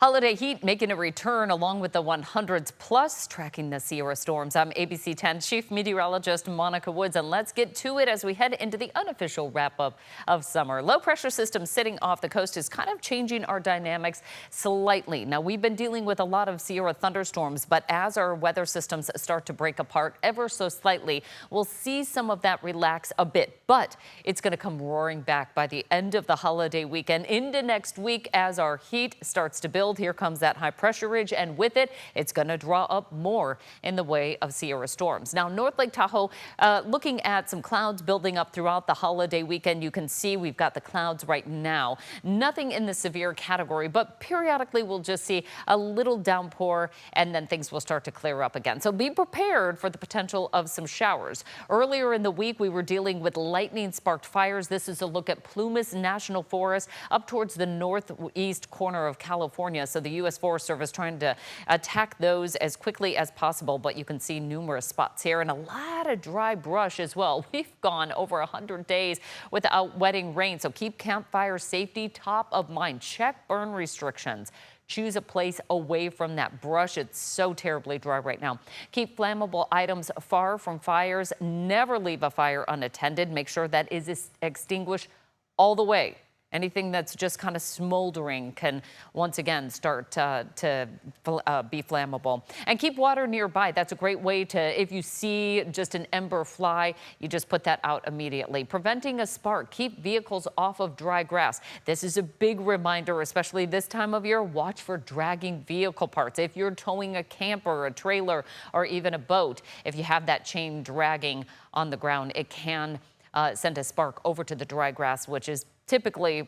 Holiday heat making a return along with the 100s plus tracking the Sierra storms. I'm ABC 10 Chief Meteorologist Monica Woods, and let's get to it as we head into the unofficial wrap up of summer. Low pressure system sitting off the coast is kind of changing our dynamics slightly. Now, we've been dealing with a lot of Sierra thunderstorms, but as our weather systems start to break apart ever so slightly, we'll see some of that relax a bit, but it's going to come roaring back by the end of the holiday weekend into next week as our heat starts to build. Here comes that high pressure ridge, and with it, it's going to draw up more in the way of Sierra storms. Now, North Lake Tahoe, looking at some clouds building up throughout the holiday weekend. You can see we've got the clouds right now. Nothing in the severe category, but periodically we'll just see a little downpour, and then things will start to clear up again. So be prepared for the potential of some showers. Earlier in the week, we were dealing with lightning-sparked fires. This is a look at Plumas National Forest up towards the northeast corner of California. So the U.S. Forest Service trying to attack those as quickly as possible, but you can see numerous spots here and a lot of dry brush as well. We've gone over 100 days without wetting rain, so keep campfire safety top of mind. Check burn restrictions. Choose a place away from that brush. It's so terribly dry right now. Keep flammable items far from fires. Never leave a fire unattended. Make sure that is extinguished all the way. Anything that's just kind of smoldering can once again start to be flammable. And keep water nearby. That's a great way to, if you see just an ember fly, you just put that out immediately. Preventing a spark. Keep vehicles off of dry grass. This is a big reminder, especially this time of year. Watch for dragging vehicle parts. If you're towing a camper, a trailer, or even a boat, if you have that chain dragging on the ground, it can send a spark over to the dry grass, which is typically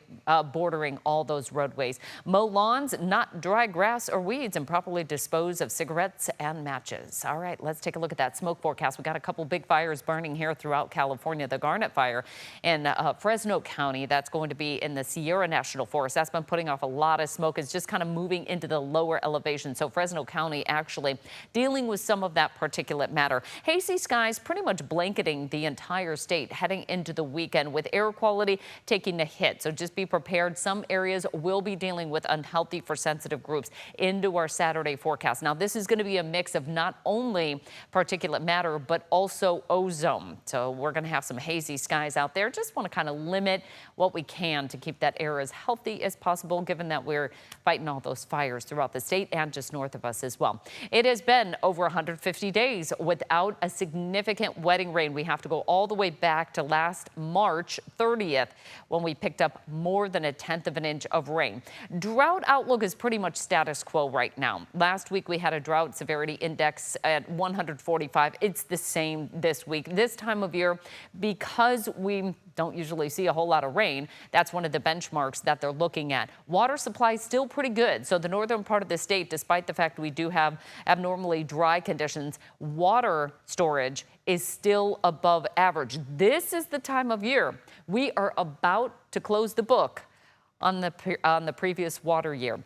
bordering all those roadways. Mow lawns, not dry grass or weeds, and properly dispose of cigarettes and matches. All right, let's take a look at that smoke forecast. We got a couple big fires burning here throughout California. The Garnet Fire in Fresno County, that's going to be in the Sierra National Forest. That's been putting off a lot of smoke. It's just kind of moving into the lower elevation. So Fresno County actually dealing with some of that particulate matter. Hazy skies pretty much blanketing the entire state heading into the weekend, with air quality taking a hit. So just be prepared. Some areas will be dealing with unhealthy for sensitive groups into our Saturday forecast. Now, this is going to be a mix of not only particulate matter, but also ozone. So we're going to have some hazy skies out there. Just want to kind of limit what we can to keep that air as healthy as possible, given that we're fighting all those fires throughout the state and just north of us as well. It has been over 150 days without a significant wetting rain. We have to go all the way back to last March 30th when we picked up more than 1/10 of an inch of rain. Drought outlook is pretty much status quo right now. Last week we had a drought severity index at 145. It's the same this week. This time of year, because we don't usually see a whole lot of rain, that's one of the benchmarks that they're looking at. Water supply is still pretty good. So the northern part of the state, despite the fact we do have abnormally dry conditions, water storage is still above average. This is the time of year we are about to close the book on the previous water year.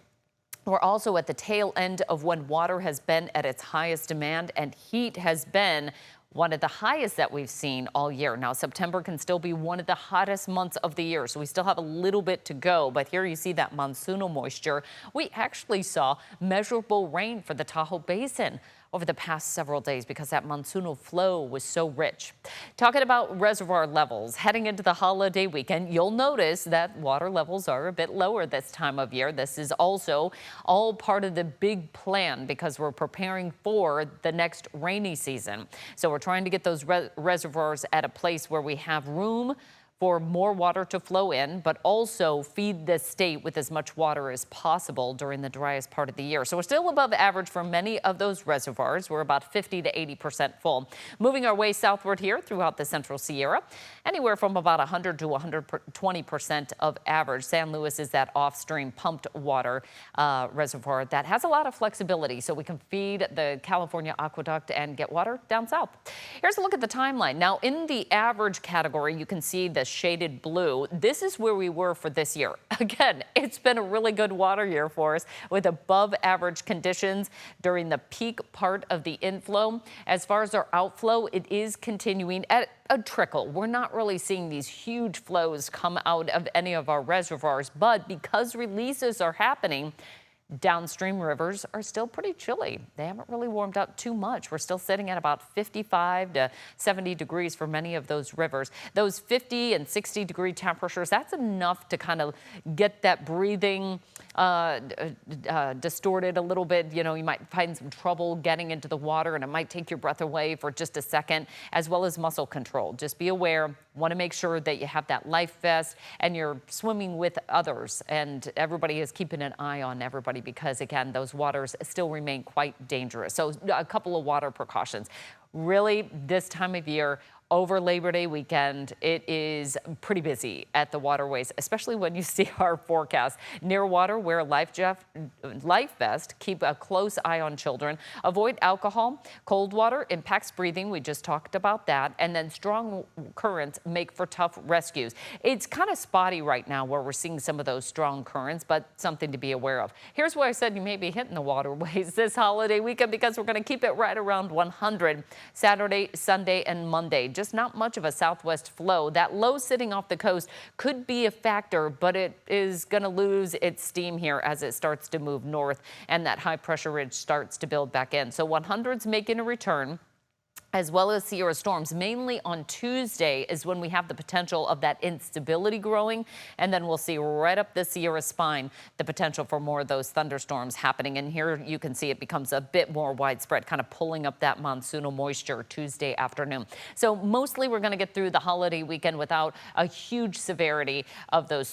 We're also at the tail end of when water has been at its highest demand, and heat has been one of the highest that we've seen all year. Now, September can still be one of the hottest months of the year, so we still have a little bit to go. But here you see that monsoonal moisture. We actually saw measurable rain for the Tahoe Basin over the past several days because that monsoonal flow was so rich. Talking about reservoir levels, heading into the holiday weekend, you'll notice that water levels are a bit lower this time of year. This is also all part of the big plan because we're preparing for the next rainy season. So we're trying to get those reservoirs at a place where we have room for more water to flow in, but also feed the state with as much water as possible during the driest part of the year. So we're still above average for many of those reservoirs. We're about 50 to 80% full. Moving our way southward here throughout the central Sierra, anywhere from about 100 to 120% of average. San Luis is that off-stream pumped water reservoir that has a lot of flexibility, so we can feed the California aqueduct and get water down south. Here's a look at the timeline. Now, in the average category, you can see the shaded blue. This is where we were for this year. Again, it's been a really good water year for us with above average conditions during the peak part of the inflow. As far as our outflow, it is continuing at a trickle. We're not really seeing these huge flows come out of any of our reservoirs, but because releases are happening, Downstream rivers are still pretty chilly. They haven't really warmed up too much. We're still sitting at about 55 to 70 degrees for many of those rivers. Those 50 and 60 degree temperatures, that's enough to kind of get that breathing distorted a little bit. You know, you might find some trouble getting into the water and it might take your breath away for just a second, as well as muscle control. Just be aware, want to make sure that you have that life vest and you're swimming with others, and everybody is keeping an eye on everybody, because again, those waters still remain quite dangerous. So a couple of water precautions. Really, this time of year, over Labor Day weekend, it is pretty busy at the waterways, especially when you see our forecast. Near water, wear a life vest, keep a close eye on children, avoid alcohol. Cold water impacts breathing. We just talked about that. And then strong currents make for tough rescues. It's kind of spotty right now where we're seeing some of those strong currents, but something to be aware of. Here's why I said you may be hitting the waterways this holiday weekend, because we're going to keep it right around 100 Saturday, Sunday, and Monday. Just not much of a southwest flow. That low sitting off the coast could be a factor, but it is going to lose its steam here as it starts to move north and that high pressure ridge starts to build back in. So 100's making a return, as well as Sierra storms. Mainly on Tuesday is when we have the potential of that instability growing, and then we'll see right up the Sierra spine the potential for more of those thunderstorms happening. And here you can see it becomes a bit more widespread, kind of pulling up that monsoonal moisture Tuesday afternoon. So mostly we're going to get through the holiday weekend without a huge severity of those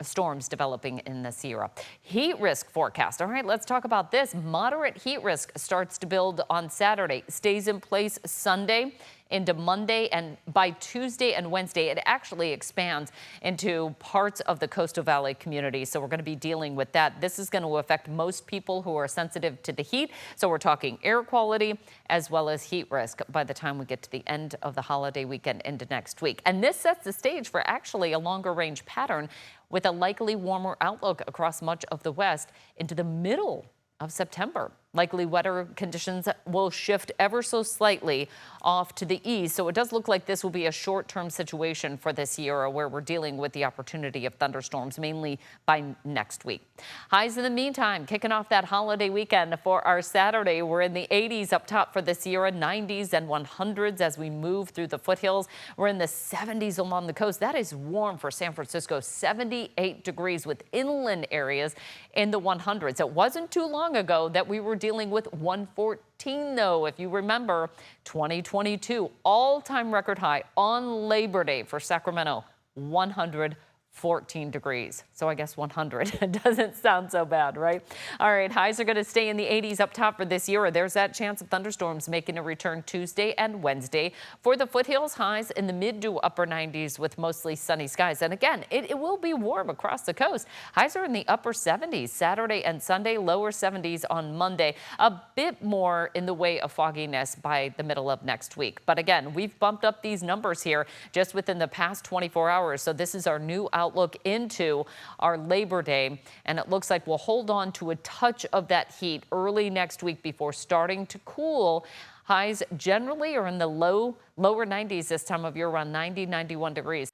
storms developing in the Sierra. Heat risk forecast. All right, let's talk about this. Moderate heat risk starts to build on Saturday, stays in place Sunday into Monday, and by Tuesday and Wednesday it actually expands into parts of the Coastal Valley community. So we're going to be dealing with that. This is going to affect most people who are sensitive to the heat. So we're talking air quality as well as heat risk by the time we get to the end of the holiday weekend into next week. And this sets the stage for actually a longer range pattern with a likely warmer outlook across much of the West into the middle of September. Likely wetter conditions will shift ever so slightly off to the east. So it does look like this will be a short-term situation for this Sierra, where we're dealing with the opportunity of thunderstorms mainly by next week. Highs in the meantime, kicking off that holiday weekend for our Saturday. We're in the 80s up top for the Sierra, 90s and 100s as we move through the foothills. We're in the 70s along the coast. That is warm for San Francisco, 78 degrees with inland areas in the 100s. It wasn't too long ago that we were dealing with 114, though. If you remember, 2022 all-time record high on Labor Day for Sacramento, 114 degrees. So I guess 100 doesn't sound so bad, right? All right, highs are going to stay in the 80s up top for this year. There's that chance of thunderstorms making a return Tuesday and Wednesday. For the foothills, highs in the mid to upper 90s with mostly sunny skies. And again, it will be warm across the coast. Highs are in the upper 70s Saturday and Sunday, lower 70s on Monday. A bit more in the way of fogginess by the middle of next week. But again, we've bumped up these numbers here just within the past 24 hours. So this is our new outlook into our Labor Day, and it looks like we'll hold on to a touch of that heat early next week before starting to cool. Highs generally are in the lower 90s this time of year, around 90, 91 degrees.